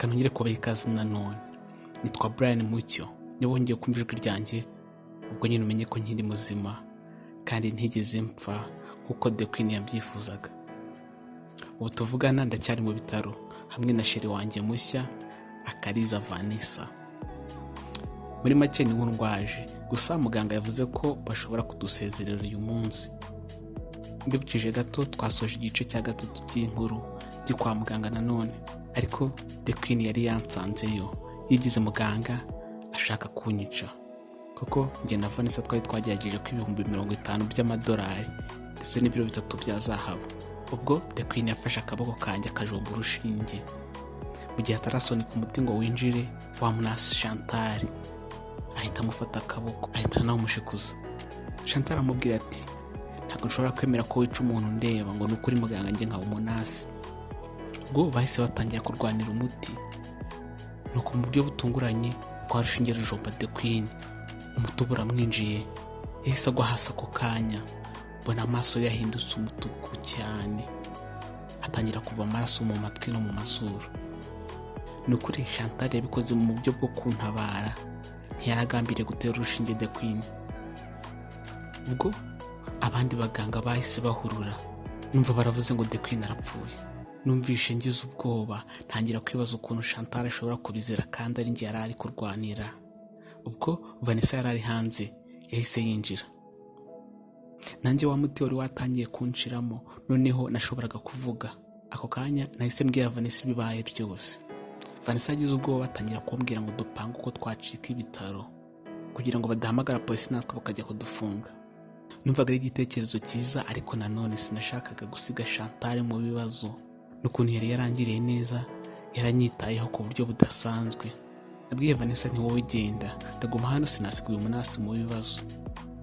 reka nongere kubaha ikaze nanone. Nitwa Brian Mucyo, niba wongeye kumva ijwi ryanjye ubwo nyine umenye ko nkiri muzima kandi ntigeze mpfa nk'uko The Queen yabyifuzaga. Ubu tuvugana ndacyari mu bitaro hamwe na sheri wanjye mushya Akariza Vanessa. Muri make ni ndwaje, gusa muganga yavuze ko bashobora kudusezerera uyu munsi. Mbibukije gato twasoje igice cya gatatu cy'inkuru ndi kwa muganga nanone, ariko The Queen yari yansanzeyo yigize muganga ashaka kunyica, kuko njye na Vanessa twari twagerageje ko ibihumbi 50 by'amadolari ndetse n'ibiro 3 bya zahabu. Ubwo The Queen yafashe akaboko kanjye akajomba urushinge, mu gihe atarasonika umuti ngo winjire wa munasi Chantal ahita amufata akaboko ahita anamushikuza. Chantal amubwira ati ntabwo nshobora kwemera ko wica umuntu ndeba ngo nukuri muganga njye nkaba umunasi. Ubwo bahise batangira kurwanira umuti, nuko mu buryo butunguranye kwa rushinge rujomba The Queen umuti uramwinjiye, yahise agwa hasi ako kanya. Mbona amaso yahindutse umutuku cyane, atangira kuva amaraso mu matwi no mu mazuru. Nukuri Chantal yabikoze mu buryo bwo kuntabara, ntiyaragambiriye gutera urushinge The Queen. Ubwo abandi baganga bahise bahurura, numva baravuze ngo The Queen arapfuye. Numvishe ngize ubwoba, ntangira kwibaza ukuntu Chantal ashobora kubizera kandi ari njye yari ari kurwanira. Ubwo Vanessa yari ari hanze yahise yinjira, nanjye wa muti wari watangiye kunshiramo, noneho nashoboraga kuvuga. Ako kanya nahise mbwira Vanessa ibibaye byose. Vanessa yagize ubwoba, atangira kumbwira ngo dupange uko twacika ibitaro kugira ngo badahamagara polisi natwe bakajya kudufunga. Numvaga ari igitekerezo cyiza, ariko nanone sinashakaga gusiga Chantal mu bibazo. N'ukuntu yari yarangiriye neza, yaranyitayeho ku buryo budasanzwe. Nabwiye Vanessa nti wowe genda, ndaguma hano sinasigaye umunasi mu bibazo.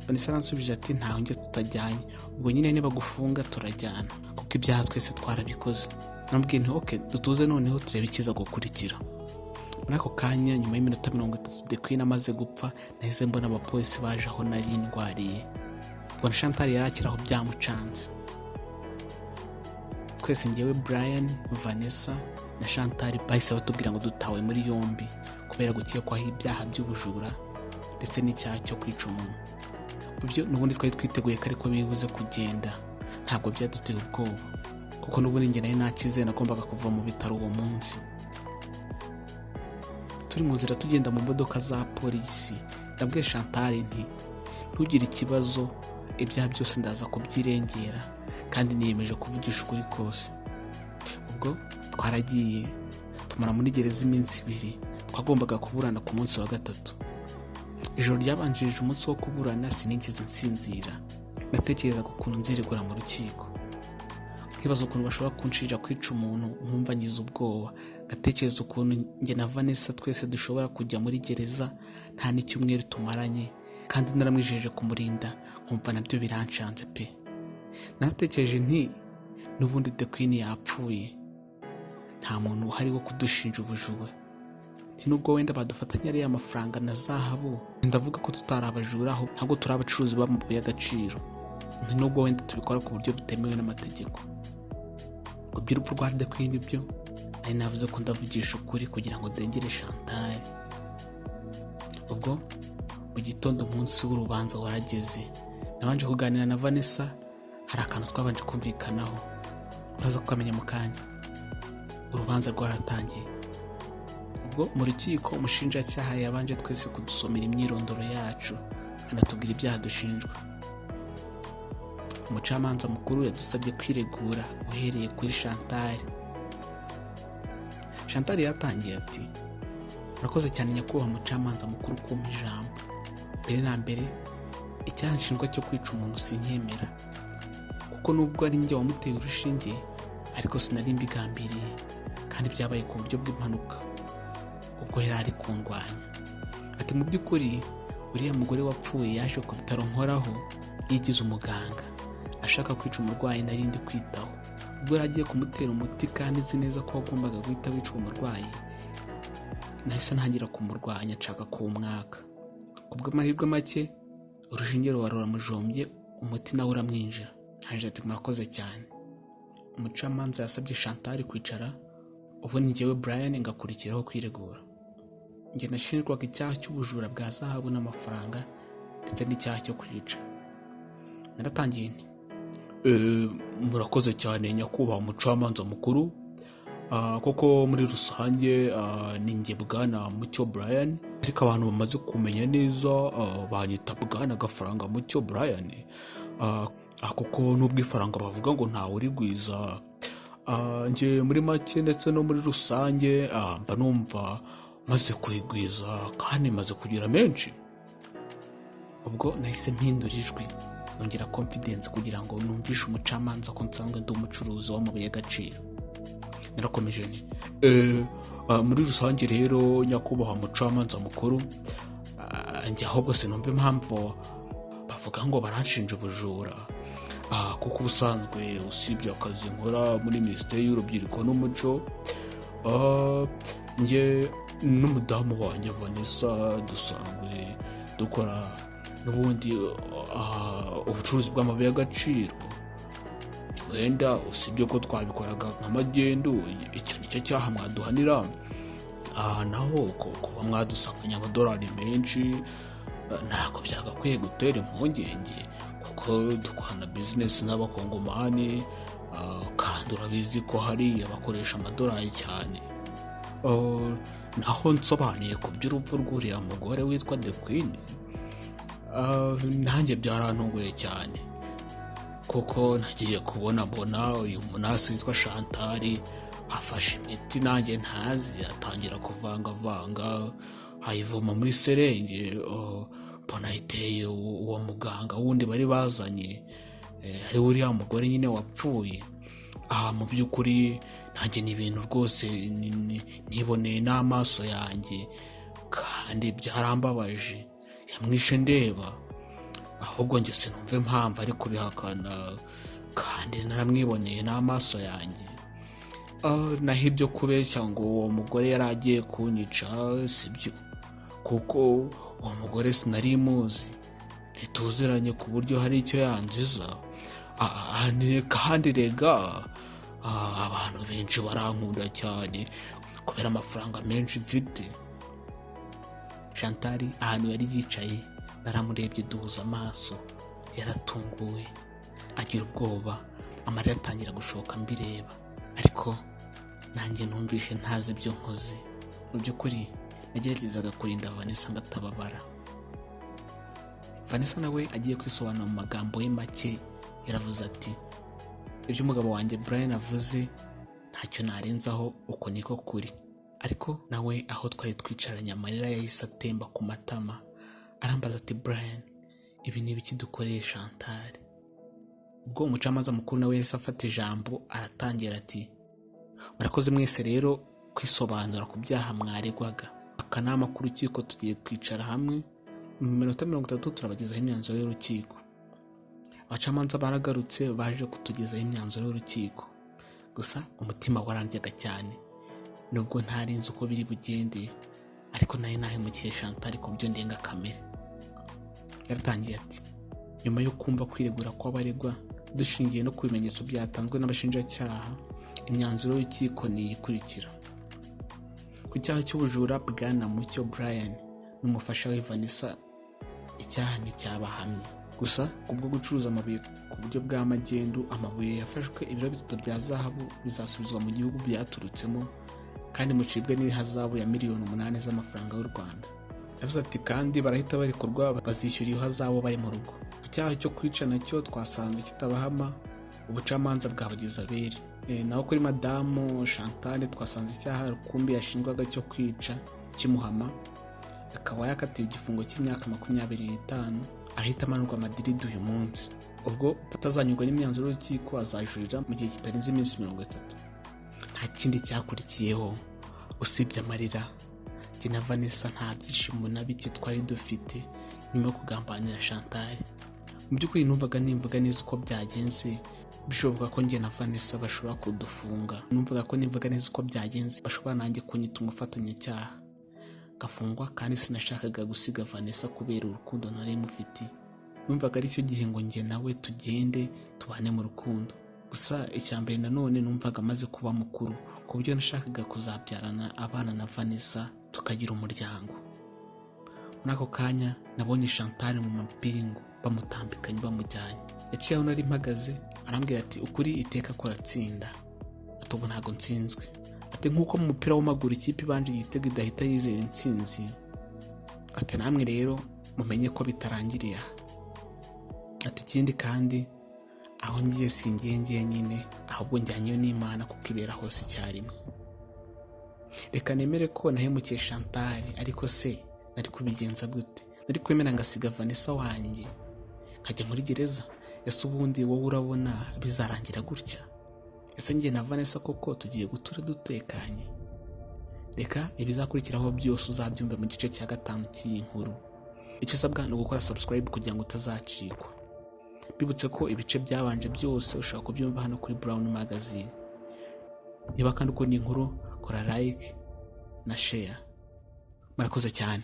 Vanessa aransubije ati ntaho njye tutajyanye, ubwo nyine niba gufunga turajyana kuko ibyaha twese twarabikoze. Nambwiye nti okay, dutuze noneho turebe ikiza gukurikira. Muri ako kanya nyuma y'iminota 30 The Queen amaze gupfa, nahise mbona abapolisi baje aho nari ndwariye. Mbona Chantal yarakiraho byamucanze. Twese njyewe Brian, Vanessa na Chantal bahise batubwira ngo dutawe muri yombi kubera gukekwaho ibyaha by'ubujura ndetse n'icyaha cyo kwica umuntu. Ibyo n'ubundi twari twiteguye ko ariko bibuze kugenda, ntabwo byaduteye ubwoba kuko n'ubundi njye nari nakize, nagombaga kuva mu bitaro uwo munsi. Turi mu nzira tugenda mu modoka za polisi, nabwiye Chantal nti ntugire ikibazo, ibyaha byose ndaza kubyirengera kandi niyemeje kuvugisha ukuri kose. Ubwo twaragiye tumara muri gereza iminsi 2, twagombaga kuburana ku munsi wa 3. Ijoro ryabanjirije umunsi wo kuburana sinigeze nsinzira, natekerezaga ukuntu nziregura mu rukiko, nkibaza ukuntu bashobora kunshirira kwica umuntu, nkumva ngize ubwoba. Gatekereza ukuntu njye na Vanessa twese dushobora kujya muri gereza nta n'icyumweru tumaranye, kandi naramwijeje kumurinda, nkumva nabyo birancanze pe. Natekereje nti n'ubundi The Queen yapfuye, nta muntu uhari wo kudushinja ubujura. Nubwo wenda badufatanya ari amafaranga na zahabu, ndavuga ko tutari abajura, aho ntabwo turi abacuruzi b'amabuye y'agaciro. Nubwo wenda tubikora ku buryo butemewe n'amategeko. Kubyira urupfu rwa The Queen ibyo ari navuze ko ndavugisha ukuri kugira ngo ndengere Chantal. Ubwo mu gitondo umunsi w'urubanza warageze, nabanje kuganira na Vanessa. Hari akantu twabanje kumvikanaho, uraza kukamenya mu kanya. Urubanza rwaratangiye. Ubwo mu rukiko umushinjacyaha yabanje twese kudusomera imyirondoro yacu, anatubwira ibyaha dushinjwa. Umucamanza mukuru yadusabye kwiregura uhereye kuri Chantal. Chantal yatangiye ati murakoze cyane nyakubahwa umucamanza mukuru kumpa ijambo. Mbere na mbere icyaha nshinjwa cyo kwica umuntu sinkemera, kuko nubwo ari njye wamuteye urushinge ariko sinari mbigambiriye kandi byabaye ku buryo bw'impanuka ubwo yari ari kundwanya. Ati mu by'ukuri uriya mugore wapfuye yaje ku bitaro nkoraho yigize umuganga, ashaka kwica umurwayi nari ndi kwitaho. Ubwo yaragiye kumutera umuti kandi nzi neza ko wagombaga guhita wica umurwayi, nahise ntangira kumurwanya nshaka kuwumwaka. Kubw'amahirwe make urushinge ruramujombye, umuti nawe uramwinjira. Haje ati murakoze cyane. Umucamanza yasabye Chantal kwicara, ubundi njyewe Brian ngakurikiraho kwiregura. Njye nashinjwaga icyaha cy'ubujura bwa zahabu n'amafaranga ndetse n'icyaha cyo kwica. Naratangiye nti murakoze cyane nyakubahwa umucamanza mukuru, koko muri rusange ni njye Bwana Mucyo Brian, ariko abantu bamaze kumenya neza banyita Bwana Gafaranga Mucyo Brian, kuko n'ubwo ifaranga bavuga ngo ntawe urigwiza, njye muri make ndetse no muri rusange mba numva maze kurigwiza kandi maze kugira menshi. Ubwo nahise mpindura ijwi nongera confidence kugira ngo numvishe umucamanza ko nsanzwe ndi umucuruzi w'amabuye y'agaciro. Narakomeje nti muri rusange rero nyakubahwa umucamanza mukuru, njye ahubwo sinumva impamvu bavuga ngo baranshinja ubujura, kuko ubusanzwe usibye akazi nkora muri Minisiteri y'Urubyiruko n'Umuco, njye n'umudamu wanjye Vanessa dusanzwe dukora n'ubundi ubucuruzi bw'amabuye y'agaciro. Wenda usibye ko twabikoraga nk'amagendo, icyo nicyo cyaha mwaduhanira, naho kuba mwadusanganya amadolari menshi ntabwo byagakwiye gutera impungenge, kuko dukorana bizinesi n'abakongomani, kandi urabizi ko hariya bakoresha amadolari cyane. Naho nsobanuye ku by'urupfu rw'uriya mugore witwa The Queen, nanjye byarantunguye cyane, kuko nagiye kubona mbona uyu munasi witwa Chantal afashe imiti nanjye ntazi, atangira kuvangavanga ayivoma muri serenge, mbona ayiteye uwo muganga wundi bari bazanye, ari uriya mugore nyine wapfuye. Mu by'ukuri nanjye ni ibintu rwose niboneye n'amaso yanjye, kandi byarambabaje, yamwishe ndeba, ahubwo njye sinumva impamvu ari kubihakana, kandi naramwiboneye n'amaso yanjye. Naho ibyo kubeshya ngo uwo mugore yari agiye kunyica sibyo, kuko uwo mugore sinari muzi, ntituziranye ku buryo hari icyo yanziza, kandi rega abantu benshi barankunda cyane kubera amafaranga menshi mfite. Chantal ahantu yari yicaye naramurebye duhuza amaso, yaratunguwe agira ubwoba, amarira atangira gushoka mbireba, ariko nanjye numvishe ntazi ibyo nkoze. Mu by'ukuri nageragezaga kurinda Vanessa ngo atababara. Vanessa nawe agiye kwisobanura mu magambo ye make, yaravuze ati ibyo umugabo wanjye Brian avuze ntacyo narenzaho, uko niko kuri. Ariko nawe aho twari twicaranye amarira yahise atemba ku matama, arambaza ati Brian, ibi ni ibiki dukoreye Chantal? Ubwo umucamanza mukuru nawe yahise afata ijambo aratangira ati murakoze mwese rero kwisobanura ku byaha mwaregwaga. Akanama k'urukiko tugiye kwicara hamwe mu minota 30 turabagezaho imyanzuro y'urukiko. Abacamanza baragarutse baje kutugezaho imyanzuro y'urukiko, gusa umutima warandyaga cyane, nubwo ntari nzi uko biri bugende, ariko nayo nahemukiye Chantal ku byo ndenga kamere. Yaratangiye ati nyuma yo kumva kwiregura kw'abaregwa dushingiye no ku bimenyetso byatanzwe n'abashinjacyaha, imyanzuro y'urukiko ni ikurikira. Ku cyaha cy'ubujura Bwana Mucyo Brian n'umufasha we Vanessa, icyaha nticyabahamye, gusa kubwo gucuruza amabuye ku buryo bw'amagendo, amabuye yafashwe ibiro 3 bya zahabu bizasubizwa mu gihugu byaturutsemo, kandi mucibwe n'ihazabu ya miliyoni 8 z'amafaranga y'u Rwanda. Yavuze ati kandi barahita barekurwa bazishyura iyo hazabu bari mu rugo. Ku cyaha cyo kwica nacyo twasanze kitabahama, ubucamanza bwabagize abere. Naho kuri madamu Chantal twasanze icyaha rukumbi yashinjwaga cyo kwica kimuhama, akaba yakatiwe igifungo cy'imyaka 25, ahita amanurwa Madrid uyu munsi. Ubwo tutazanyurwa n'imyanzuro y'urukiko azajurira mu gihe kitarenze iminsi 30. Nta kindi cyakurikiyeho usibye amarira. Jye na Vanessa nta byishimo na bike twari dufite nyuma yo kugambanira Chantal. Mu by'ukuri numvaga nimvuga neza uko byagenze bishoboka ko njye na Vanessa bashobora kudufunga. Numvaga ko nimvuga neza uko byagenze bashobora nanjye kunyita umufatanyacyaha gafungwa, kandi sinashakaga gusiga Vanessa kubera urukundo nari mufite. Numvaga ari cyo gihe ngo njye nawe tugende tubane mu rukundo. gusa icya mbere nanone numvaga amaze kuba mukuru ku buryo nashakaga kuzabyarana abana na Vanessa tukagira umuryango. Muri ako kanya nabonye Chantal mu mapingu bamutambikanye bamujyanye. Yaciye aho nari mpagaze arambwira ati ukuri iteka koratsinda, ati ubu ntago nsinzwe, ati nk'uko mu mupira w'amaguru ikipe ibanje igitego idahita yizera intsinzi, ati namwe rero mumenye ko bitarangiriye aha. Ati ikindi kandi aho ngiye singiye njyenyine ahubwo njyanyeyo n'Imana kuko ibera hose icyarimwe. Reka nemere ko nahemukiye Chantal, ariko se nari kubigenza gute? Nari kwemera ngasiga Vanessa wanjye nkajya muri gereza? Ese ubundi wowe urabona bizarangira gutya? Ese njye na Vanessa koko tugiye gutura dutekanye? Reka ibizakurikiraho byose uzabyumve mu gice cya 5 cy'iyi nkuru. Icyo usabwa ni ugukora subscribe kugira ngo utazacikwa. Bibutse ko ibice byabanje byose ushobora kubyumva hano kuri Brown Magazine. Niba kandi ukunda inkuru kora like na share. Murakoze cyane.